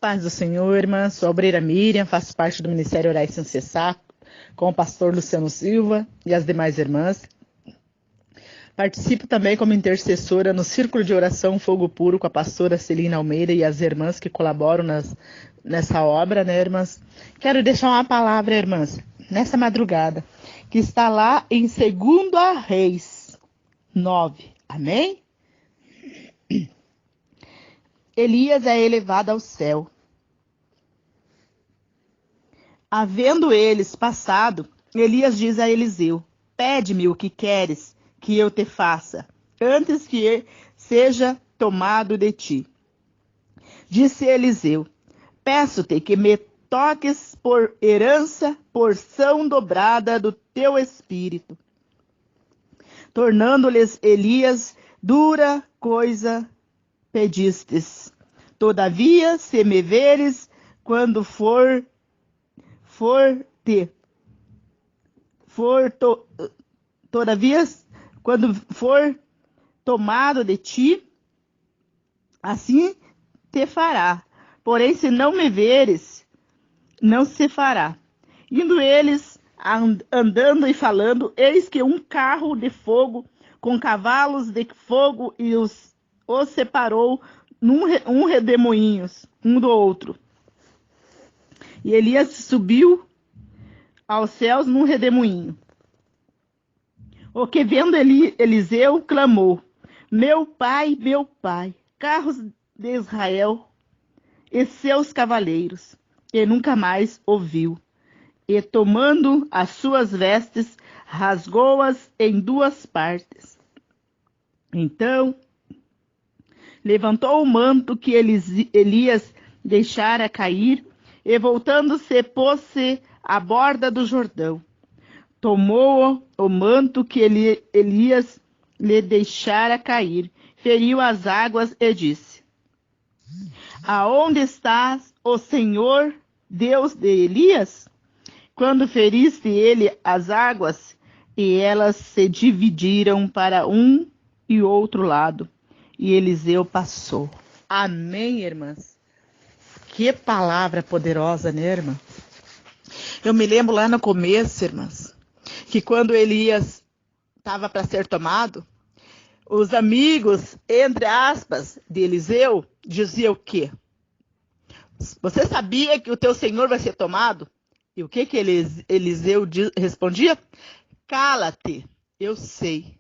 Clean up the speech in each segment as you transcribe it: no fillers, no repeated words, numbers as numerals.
Paz do Senhor, irmã. Sou a obreira Miriam, faço parte do Ministério Orai Sem Cessar, com o pastor Luciano Silva e as demais irmãs. Participo também como intercessora no Círculo de Oração Fogo Puro com a pastora Celina Almeida e as irmãs que colaboram nessa obra, né, irmãs? Quero deixar uma palavra, irmãs, nessa madrugada, que está lá em 2 Reis 9. Amém? Elias é elevado ao céu. Havendo eles passado, Elias diz a Eliseu: pede-me o que queres que eu te faça, antes que seja tomado de ti. Disse Eliseu: peço-te que me toques por herança, porção dobrada do teu espírito. Tornando-lhes Elias: dura coisa pedistes. Todavia, se me veres, quando todavia, quando for tomado de ti, assim te fará. Porém, se não me veres, não se fará. Indo eles, andando e falando, eis que um carro de fogo, com cavalos de fogo, e os separou um redemoinhos, um do outro. E Elias subiu aos céus num redemoinho. O que vendo Eliseu, clamou: meu pai, carros de Israel e seus cavaleiros. E nunca mais ouviu. E tomando as suas vestes, rasgou-as em 2 partes. Então levantou o manto que Elias deixara cair, e voltando-se, pôs-se à borda do Jordão. Tomou o manto que Elias lhe deixara cair, feriu as águas e disse: aonde está o Senhor, Deus de Elias? Quando feriste ele as águas, e elas se dividiram para um e outro lado, e Eliseu passou. Amém, irmãs? Que palavra poderosa, né, irmã? Eu me lembro lá no começo, irmãs, que quando Elias estava para ser tomado, os amigos, entre aspas, de Eliseu, diziam o quê? Você sabia que o teu Senhor vai ser tomado? E o que Eliseu respondia? Cala-te, eu sei.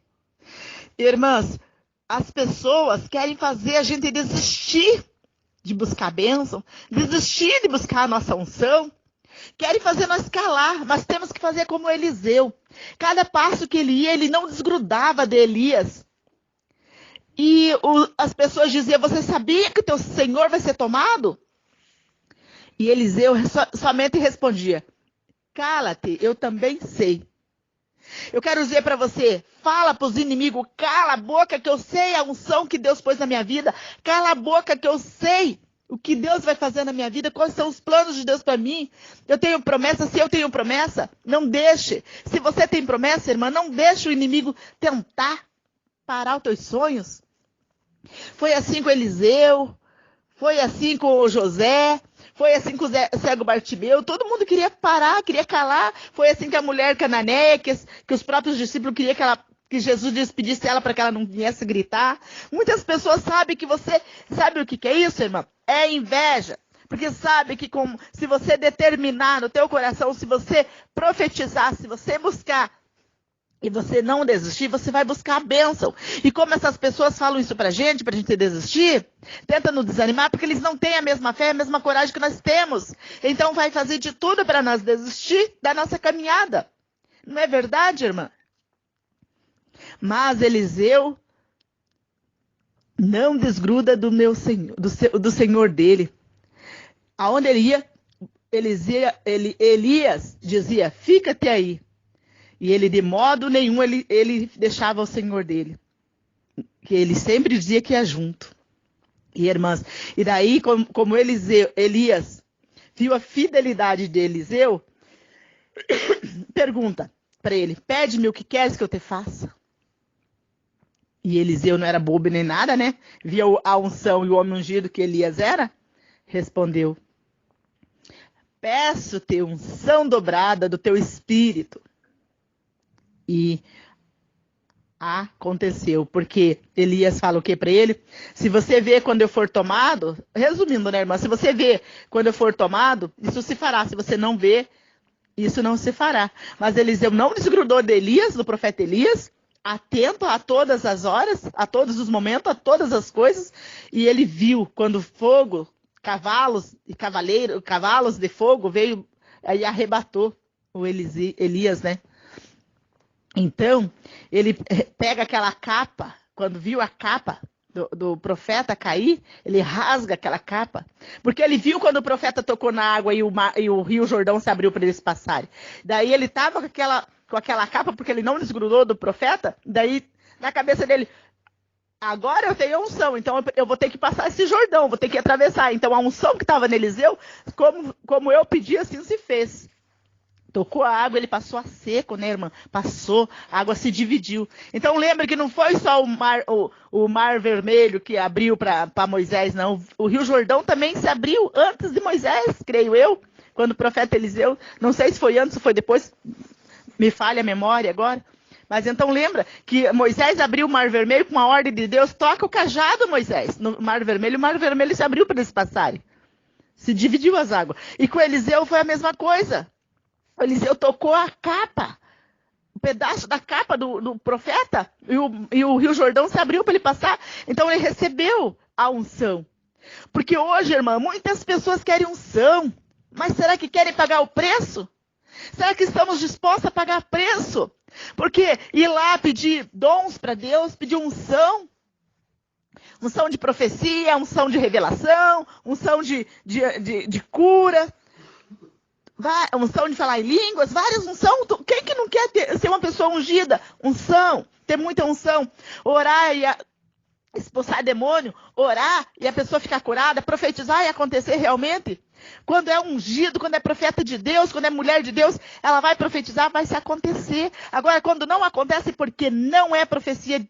Irmãs, as pessoas querem fazer a gente desistir de buscar a bênção, desistir de buscar a nossa unção, querem fazer nós calar, mas temos que fazer como Eliseu. Cada passo que ele ia, ele não desgrudava de Elias. E as pessoas diziam: você sabia que o teu Senhor vai ser tomado? E Eliseu somente respondia: cala-te, eu também sei. Eu quero dizer para você, fala para os inimigos: cala a boca que eu sei a unção que Deus pôs na minha vida. Cala a boca que eu sei o que Deus vai fazer na minha vida. Quais são os planos de Deus para mim? Eu tenho promessa, se eu tenho promessa, não deixe. Se você tem promessa, irmã, não deixe o inimigo tentar parar os teus sonhos. Foi assim com Eliseu, foi assim com o José, foi assim com o cego Bartimeu. Todo mundo queria parar, queria calar. Foi assim com a mulher cananeia, que os próprios discípulos queriam que Jesus despedisse ela para que ela não viesse gritar. Muitas pessoas sabem que você... Sabe o que é isso, irmã? É inveja. Porque sabe que se você determinar no teu coração, se você profetizar, se você buscar e você não desistir, você vai buscar a bênção. E como essas pessoas falam isso pra gente desistir, tenta nos desanimar, porque eles não têm a mesma fé, a mesma coragem que nós temos. Então vai fazer de tudo para nós desistir da nossa caminhada. Não é verdade, irmã? Mas Eliseu não desgruda do meu Senhor, do Senhor dele. Aonde ele ia, Elias dizia: fica-te aí. E ele, de modo nenhum, ele deixava o Senhor dele. Que ele sempre dizia que ia junto. E, irmãs, e daí, como Elias viu a fidelidade de Eliseu, pergunta para ele: pede-me o que queres que eu te faça. E Eliseu não era bobo nem nada, né? Via a unção e o homem ungido que Elias era. respondeu: peço-te unção dobrada do teu espírito. E aconteceu, porque Elias fala o que para ele? Se você vê quando eu for tomado, resumindo, né, irmã? Se você vê quando eu for tomado, isso se fará. Se você não vê, isso não se fará. Mas Eliseu não desgrudou de Elias, do profeta Elias, atento a todas as horas, a todos os momentos, a todas as coisas, e ele viu quando fogo, cavalos e cavalos de fogo veio e arrebatou o Elias, né? Então, ele pega aquela capa, quando viu a capa do profeta cair, ele rasga aquela capa, porque ele viu quando o profeta tocou na água e o rio Jordão se abriu para eles passarem. Daí ele estava com aquela capa, porque ele não desgrudou do profeta, daí na cabeça dele, agora eu tenho a unção, então eu vou ter que passar esse Jordão, vou ter que atravessar. Então a unção que estava no Eliseu, como eu pedi, assim se fez. Tocou a água, ele passou a seco, né, irmã? Passou, a água se dividiu. Então lembra que não foi só o mar Vermelho que abriu para Moisés, não. O Rio Jordão também se abriu antes de Moisés, creio eu, quando o profeta Eliseu, não sei se foi antes ou foi depois, me falha a memória agora. Mas então lembra que Moisés abriu o Mar Vermelho com uma ordem de Deus, toca o cajado, Moisés, no Mar Vermelho, o Mar Vermelho se abriu para eles passarem. Se dividiu as águas. E com Eliseu foi a mesma coisa. O Eliseu tocou a capa, um pedaço da capa do profeta, e o Rio Jordão se abriu para ele passar. Então ele recebeu a unção. Porque hoje, irmã, muitas pessoas querem unção, mas será que querem pagar o preço? Será que estamos dispostos a pagar preço? Porque ir lá pedir dons para Deus, pedir unção de profecia, unção de revelação, unção de cura, unção de falar em línguas, várias unção. Quem que não quer ser uma pessoa ungida? Unção, ter muita unção. Orar e expulsar demônio, orar e a pessoa ficar curada, profetizar e acontecer realmente. Quando é ungido, quando é profeta de Deus, quando é mulher de Deus, ela vai profetizar, vai se acontecer. Agora, quando não acontece, porque não é profecia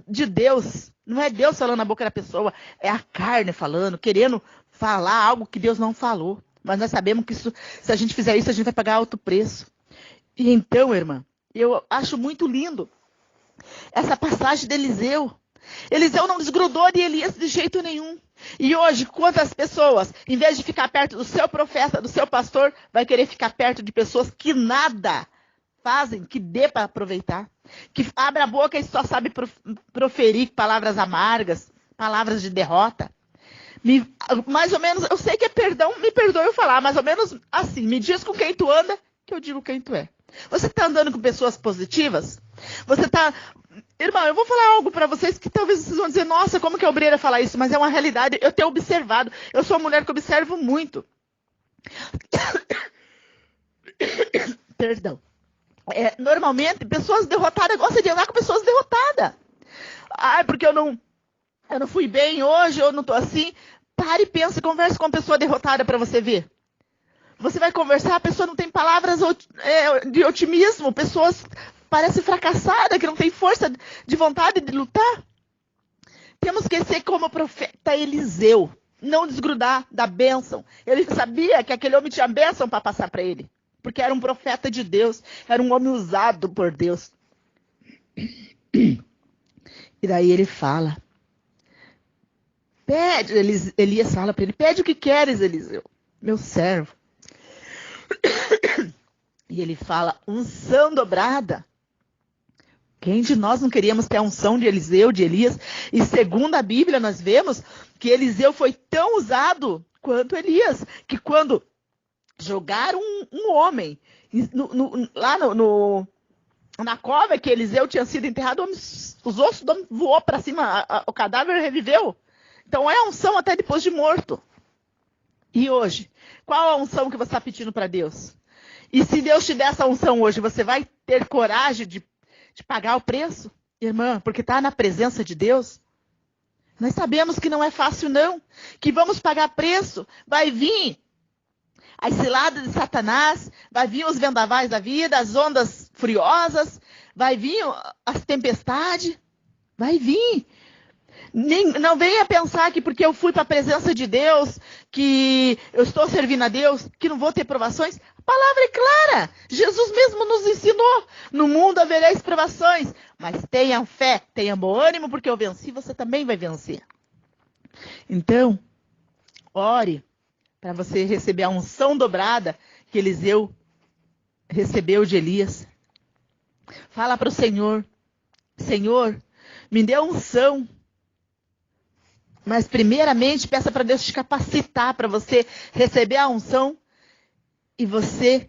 de Deus. Não é Deus falando na boca da pessoa, é a carne falando, querendo falar algo que Deus não falou. Mas nós sabemos que isso, se a gente fizer isso, a gente vai pagar alto preço. E então, irmã, eu acho muito lindo essa passagem de Eliseu. Eliseu não desgrudou de Elias de jeito nenhum. E hoje, quantas pessoas, em vez de ficar perto do seu profeta, do seu pastor, vai querer ficar perto de pessoas que nada fazem, que dê para aproveitar, que abre a boca e só sabe proferir palavras amargas, palavras de derrota. Mais ou menos, eu sei que é perdão, me perdoe eu falar, mais ou menos assim, me diz com quem tu anda, que eu digo quem tu é. Você está andando com pessoas positivas? Você está... Irmão, eu vou falar algo para vocês que talvez vocês vão dizer, nossa, como que é obreira falar isso? Mas é uma realidade, eu tenho observado. Eu sou uma mulher que observo muito. Perdão. Normalmente, pessoas derrotadas gostam de andar com pessoas derrotadas. Ai, porque eu não fui bem hoje, eu não estou assim. Pare e pensa, converse com uma pessoa derrotada para você ver. Você vai conversar, a pessoa não tem palavras de otimismo, pessoas parecem fracassadas, que não tem força de vontade de lutar. Temos que ser como o profeta Eliseu, não desgrudar da bênção. Ele sabia que aquele homem tinha bênção para passar para ele, porque era um profeta de Deus, era um homem usado por Deus. E daí ele fala, pede, Elias fala para ele, pede o que queres, Eliseu, meu servo. E ele fala, unção dobrada. Quem de nós não queríamos ter a unção de Eliseu, de Elias? E segundo a Bíblia, nós vemos que Eliseu foi tão usado quanto Elias, que quando jogaram um homem lá na cova que Eliseu tinha sido enterrado, os ossos voou para cima, o cadáver reviveu. Então é a unção até depois de morto. E hoje, qual a unção que você está pedindo para Deus? E se Deus te der essa unção hoje, você vai ter coragem de pagar o preço, irmã, porque está na presença de Deus? Nós sabemos que não é fácil, não. Que vamos pagar preço. Vai vir as ciladas de Satanás, vai vir os vendavais da vida, as ondas furiosas, vai vir as tempestades, vai vir. Não venha pensar que porque eu fui para a presença de Deus, que eu estou servindo a Deus, que não vou ter provações. A palavra é clara. Jesus mesmo nos ensinou. No mundo havereis provações. Mas tenha fé, tenha bom ânimo, porque eu venci, você também vai vencer. Então, ore para você receber a unção dobrada que Eliseu recebeu de Elias. Fala para o Senhor, Senhor, me dê a unção. Mas primeiramente peça para Deus te capacitar para você receber a unção e você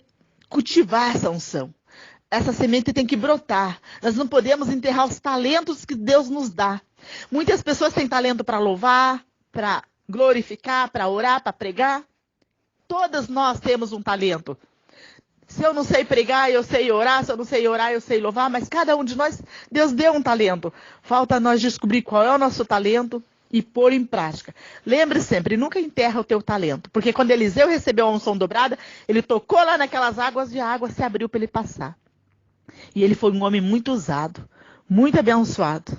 cultivar essa unção. Essa semente tem que brotar. Nós não podemos enterrar os talentos que Deus nos dá. Muitas pessoas têm talento para louvar, para glorificar, para orar, para pregar. Todas nós temos um talento. Se eu não sei pregar, eu sei orar. Se eu não sei orar, eu sei louvar. Mas cada um de nós, Deus deu um talento. Falta nós descobrir qual é o nosso talento e pôr em prática. Lembre sempre, nunca enterra o teu talento. Porque quando Eliseu recebeu a unção dobrada, ele tocou lá naquelas águas e a água se abriu para ele passar. E ele foi um homem muito usado, muito abençoado.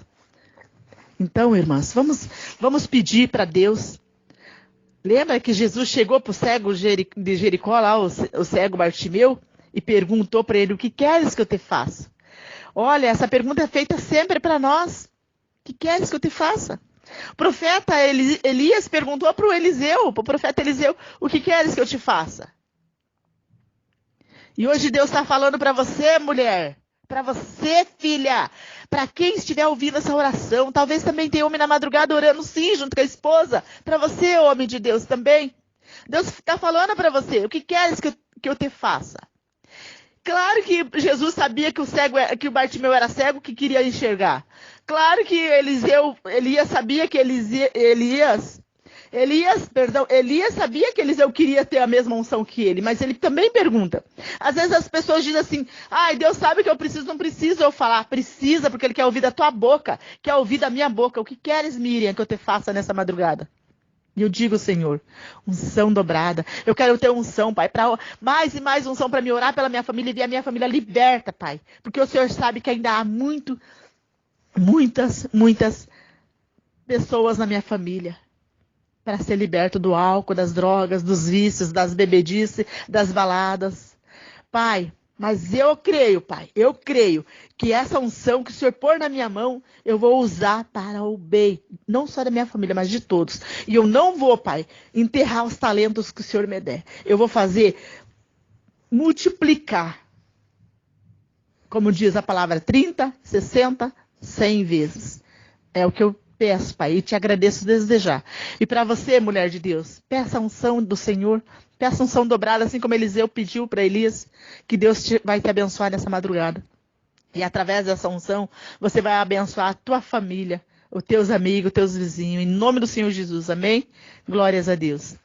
Então, irmãs, vamos pedir para Deus. Lembra que Jesus chegou para o cego de Jericó, lá, o cego Bartimeu, e perguntou para ele, o que queres que eu te faça? Olha, essa pergunta é feita sempre para nós. O que queres que eu te faça? O profeta Elias perguntou para o profeta Eliseu, o que queres que eu te faça? E hoje Deus está falando para você, mulher, para você, filha, para quem estiver ouvindo essa oração, talvez também tenha homem na madrugada orando sim, junto com a esposa, para você, homem de Deus também. Deus está falando para você, o que queres que eu te faça? Claro que Jesus sabia que o Bartimeu era cego, que queria enxergar. Claro que Elias sabia que Elias sabia que Eliseu queria ter a mesma unção que ele, mas ele também pergunta. Às vezes as pessoas dizem assim, Deus sabe que eu preciso, não preciso eu falar. Precisa, porque ele quer ouvir da tua boca, quer ouvir da minha boca. O que queres, Miriam, que eu te faça nessa madrugada? E eu digo, Senhor, unção dobrada. Eu quero ter unção, Pai, para mais e mais unção para me orar pela minha família e ver a minha família liberta, Pai. Porque o Senhor sabe que ainda há muitas pessoas na minha família para ser liberto do álcool, das drogas, dos vícios, das bebedices, das baladas. Pai, mas eu creio, Pai, que essa unção que o Senhor pôr na minha mão, eu vou usar para o bem, não só da minha família, mas de todos. E eu não vou, Pai, enterrar os talentos que o Senhor me der. Eu vou fazer multiplicar, como diz a palavra, 30, 60, 100 vezes. É o que eu peço, Pai, e te agradeço desde já. E para você, mulher de Deus, peça a unção do Senhor, peça a unção dobrada, assim como Eliseu pediu para Elias, que Deus vai te abençoar nessa madrugada. E através dessa unção, você vai abençoar a tua família, os teus amigos, os teus vizinhos, em nome do Senhor Jesus, amém? Glórias a Deus.